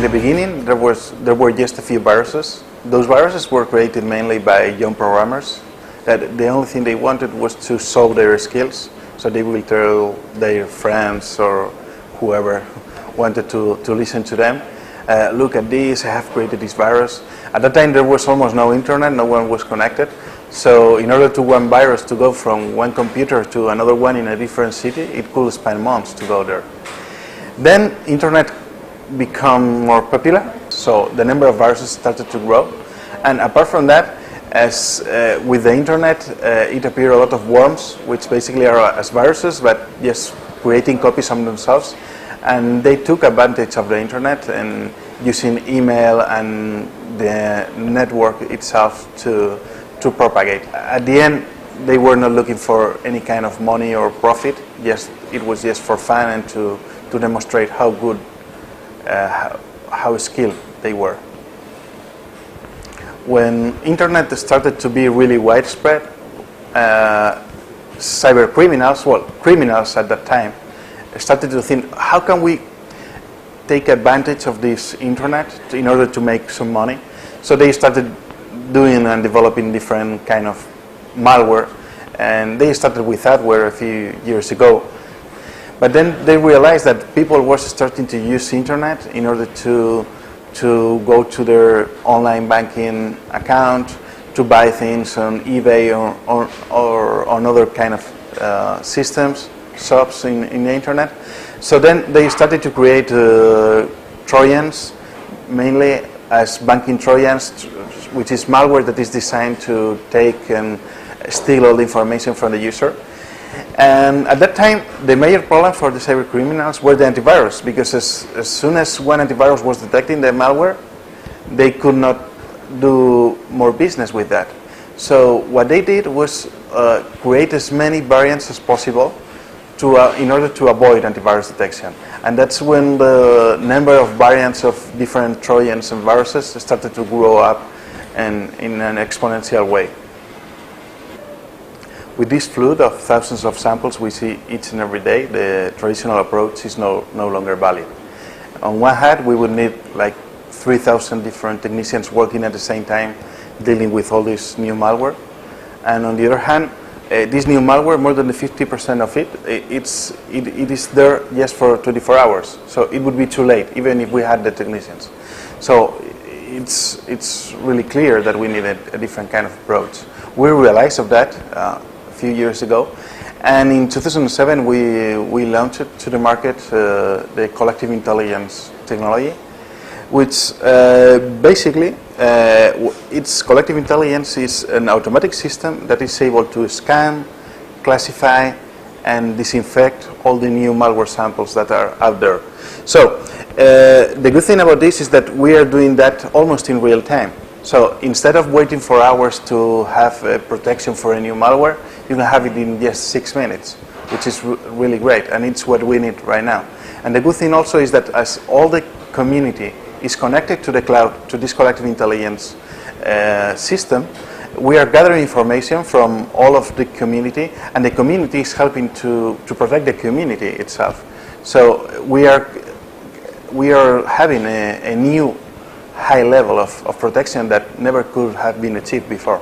in the beginning, there were just a few viruses. Those viruses were created mainly by young programmers. That the only thing they wanted was to solve their skills, so they will tell their friends or whoever wanted to listen to them, look at this, I have created this virus. At that time there was almost no internet, no one was connected, so in order to one virus to go from one computer to another one in a different city, it could spend months to go there. Then internet became more popular, so the number of viruses started to grow, and apart from that, as with the internet, it appeared a lot of worms, which basically are as viruses, but just creating copies of themselves, and they took advantage of the internet and using email and the network itself to propagate. At the end, they were not looking for any kind of money or profit. It was just for fun and to demonstrate how good, how skilled they were. When internet started to be really widespread, cyber criminals, well, criminals at that time, started to think, how can we take advantage of this internet in order to make some money? So they started doing and developing different kind of malware, and they started with adware a few years ago. But then they realized that people were starting to use internet in order to go to their online banking account, to buy things on eBay or on other kind of systems, shops in the internet. So then they started to create Trojans, mainly as banking Trojans, which is malware that is designed to take and steal all the information from the user. And at that time, the major problem for the cyber criminals were the antivirus, because as soon as one antivirus was detecting the malware, they could not do more business with that. So what they did was create as many variants as possible in order to avoid antivirus detection. And that's when the number of variants of different Trojans and viruses started to grow up and in an exponential way. With this flood of thousands of samples we see each and every day, the traditional approach is no longer valid. On one hand, we would need like 3,000 different technicians working at the same time dealing with all this new malware. And on the other hand, this new malware, more than 50% of it is there just for 24 hours. So it would be too late, even if we had the technicians. So it's really clear that we needed a different kind of approach. We realized of that a few years ago, and in 2007 we launched to the market the collective intelligence technology, which basically its collective intelligence is an automatic system that is able to scan, classify, and disinfect all the new malware samples that are out there. So the good thing about this is that we are doing that almost in real time. So instead of waiting for hours to have protection for a new malware, you can have it in just 6 minutes, which is really great, and it's what we need right now. And the good thing also is that as all the community is connected to the cloud, to this collective intelligence system, we are gathering information from all of the community, and the community is helping to protect the community itself. So we are having a new high level of protection that never could have been achieved before.